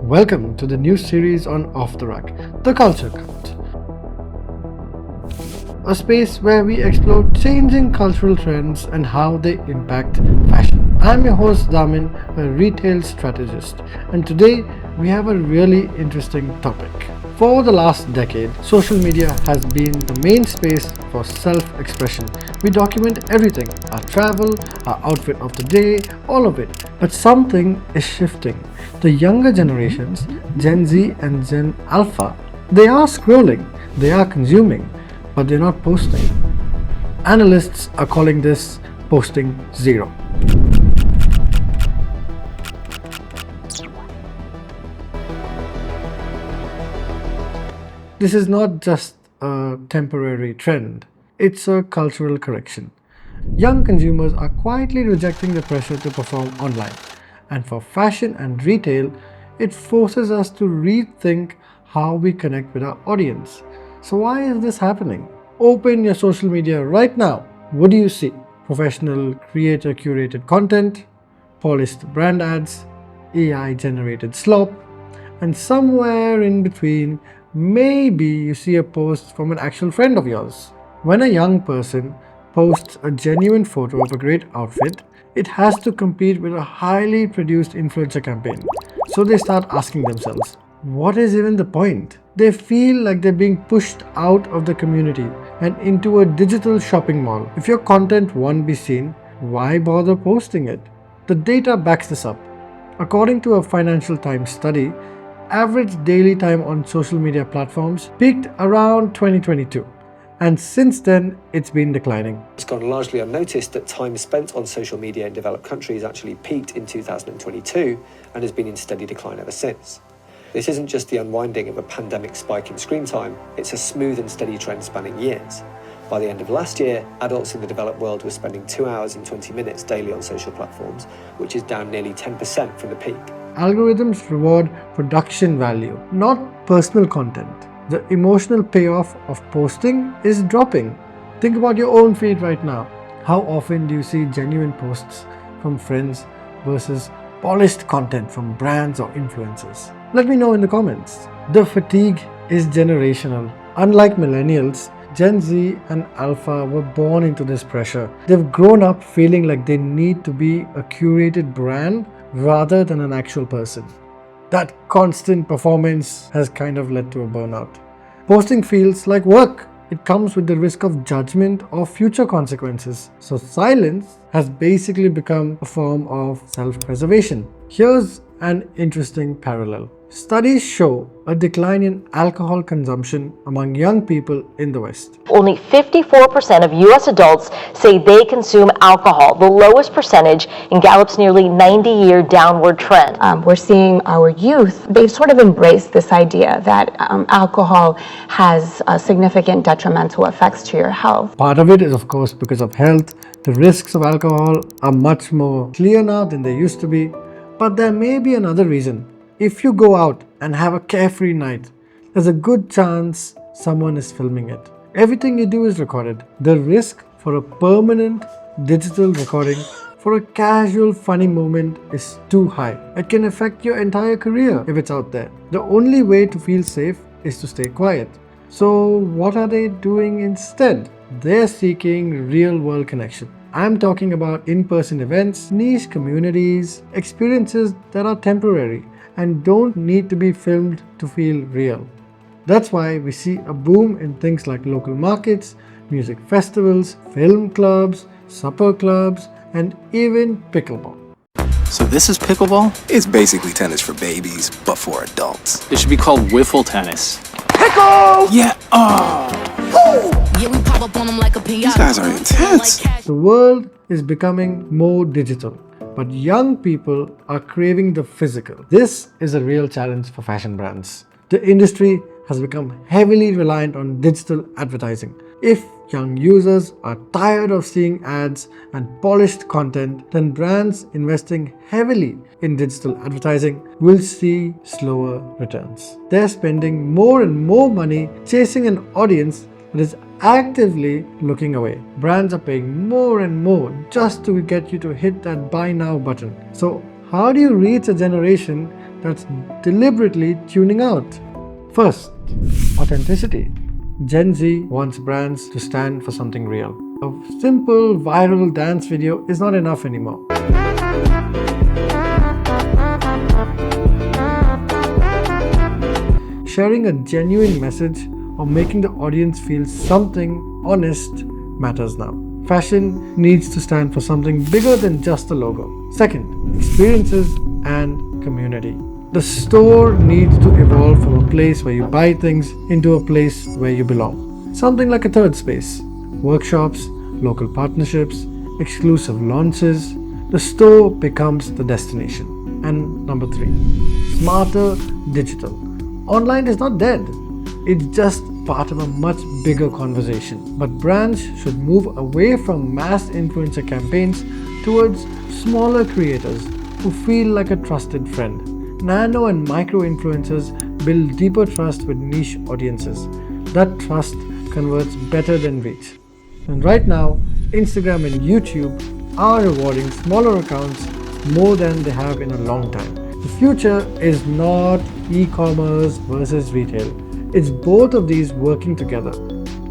Welcome to the new series on Off the Rack, the Culture Cut. A space where we explore changing cultural trends and how they impact fashion. I'm your host Damin, a retail strategist, and today we have a really interesting topic. For the last decade, social media has been the main space for self-expression. We document everything, our travel, our outfit of the day, all of it. But something is shifting. The younger generations, Gen Z and Gen Alpha, they are scrolling, they are consuming, but they're not posting. Analysts are calling this posting zero. This is not just a temporary trend, it's a cultural correction. Young consumers are quietly rejecting the pressure to perform online, and for fashion and retail, it forces us to rethink how we connect with our audience. So, why is this happening? Open your social media right now. What do you see? Professional creator curated content, polished brand ads, AI generated slop, and somewhere in between, maybe you see a post from an actual friend of yours. When a young person posts a genuine photo of a great outfit, it has to compete with a highly produced influencer campaign. So they start asking themselves, what is even the point? They feel like they're being pushed out of the community and into a digital shopping mall. If your content won't be seen, why bother posting it? The data backs this up. According to a Financial Times study, average daily time on social media platforms peaked around 2022, and since then it's been declining. It's gone largely unnoticed that time spent on social media in developed countries actually peaked in 2022 and has been in steady decline ever since. This isn't just the unwinding of a pandemic spike in screen time, it's a smooth and steady trend spanning years. By the end of last year, adults in the developed world were spending 2 hours and 20 minutes daily on social platforms, which is down nearly 10% from the peak. Algorithms reward production value, not personal content. The emotional payoff of posting is dropping. Think about your own feed right now. How often do you see genuine posts from friends versus polished content from brands or influencers? Let me know in the comments. The fatigue is generational. Unlike millennials, Gen Z and Alpha were born into this pressure. They've grown up feeling like they need to be a curated brand rather than an actual person. That constant performance has kind of led to a burnout. Posting feels like work. It comes with the risk of judgment or future consequences. So silence has basically become a form of self-preservation. Here's an interesting parallel. Studies show a decline in alcohol consumption among young people in the West. Only 54% of U.S. adults say they consume alcohol, the lowest percentage in Gallup's nearly 90-year downward trend. We're seeing our youth, they've sort of embraced this idea that alcohol has significant detrimental effects to your health. Part of it is, of course, because of health. The risks of alcohol are much more clear now than they used to be. But there may be another reason. If you go out and have a carefree night, there's a good chance someone is filming it. Everything you do is recorded. The risk for a permanent digital recording for a casual funny moment is too high. It can affect your entire career if it's out there. The only way to feel safe is to stay quiet. So what are they doing instead? They're seeking real-world connection. I'm talking about in-person events, niche communities, experiences that are temporary and don't need to be filmed to feel real. That's why we see a boom in things like local markets, music festivals, film clubs, supper clubs, and even pickleball. So this is pickleball? It's basically tennis for babies, but for adults. It should be called wiffle tennis. Pickle! Yeah, Yeah, we pop up on them like a piñata. These guys are intense. The world is becoming more digital, but young people are craving the physical. This is a real challenge for fashion brands. The industry has become heavily reliant on digital advertising. If young users are tired of seeing ads and polished content, then brands investing heavily in digital advertising will see slower returns. They're spending more and more money chasing an audience that is actively looking away. Brands are paying more and more just to get you to hit that buy now button. So how do you reach a generation that's deliberately tuning out. First, authenticity. Gen Z wants brands to stand for something real. A simple viral dance video is not enough anymore. Sharing a genuine message or making the audience feel something honest matters now. Fashion needs to stand for something bigger than just a logo. Second, experiences and community. The store needs to evolve from a place where you buy things into a place where you belong. Something like a third space. Workshops, local partnerships, exclusive launches. The store becomes the destination. And number 3, smarter digital. Online is not dead. It's just part of a much bigger conversation. But brands should move away from mass influencer campaigns towards smaller creators who feel like a trusted friend. Nano and micro influencers build deeper trust with niche audiences. That trust converts better than reach. And right now, Instagram and YouTube are rewarding smaller accounts more than they have in a long time. The future is not e-commerce versus retail. It's both of these working together.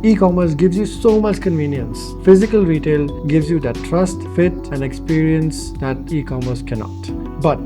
E-commerce gives you so much convenience. Physical retail gives you that trust, fit, and experience that e-commerce cannot. But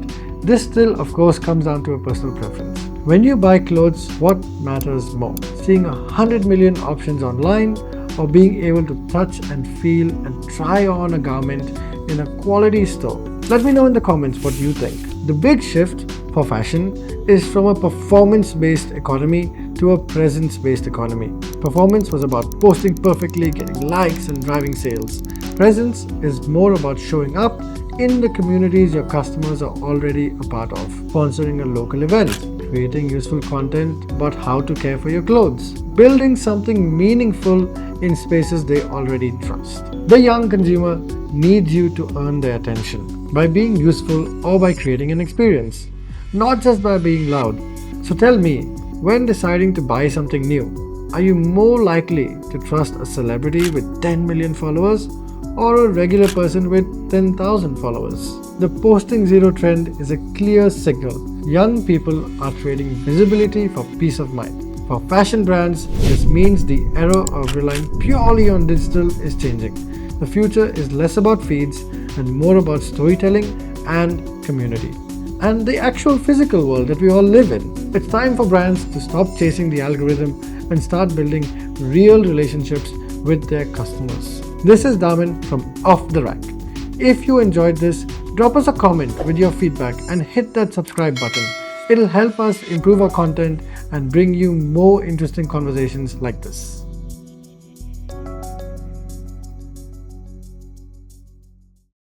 this still, of course, comes down to a personal preference. When you buy clothes, what matters more? Seeing 100 million options online or being able to touch and feel and try on a garment in a quality store? Let me know in the comments what you think. The big shift for fashion is from a performance-based economy to a presence-based economy. Performance was about posting perfectly, getting likes, and driving sales. Presence is more about showing up in the communities your customers are already a part of, sponsoring a local event, creating useful content about how to care for your clothes, building something meaningful in spaces they already trust. The young consumer needs you to earn their attention by being useful or by creating an experience, not just by being loud. So tell me, when deciding to buy something new, are you more likely to trust a celebrity with 10 million followers or a regular person with 10,000 followers? The posting zero trend is a clear signal. Young people are trading visibility for peace of mind. For fashion brands, this means the era of relying purely on digital is changing. The future is less about feeds and more about storytelling and community, and the actual physical world that we all live in. It's time for brands to stop chasing the algorithm and start building real relationships with their customers. This is Damin from Off the Rack. If you enjoyed this, drop us a comment with your feedback and hit that subscribe button. It'll help us improve our content and bring you more interesting conversations like this.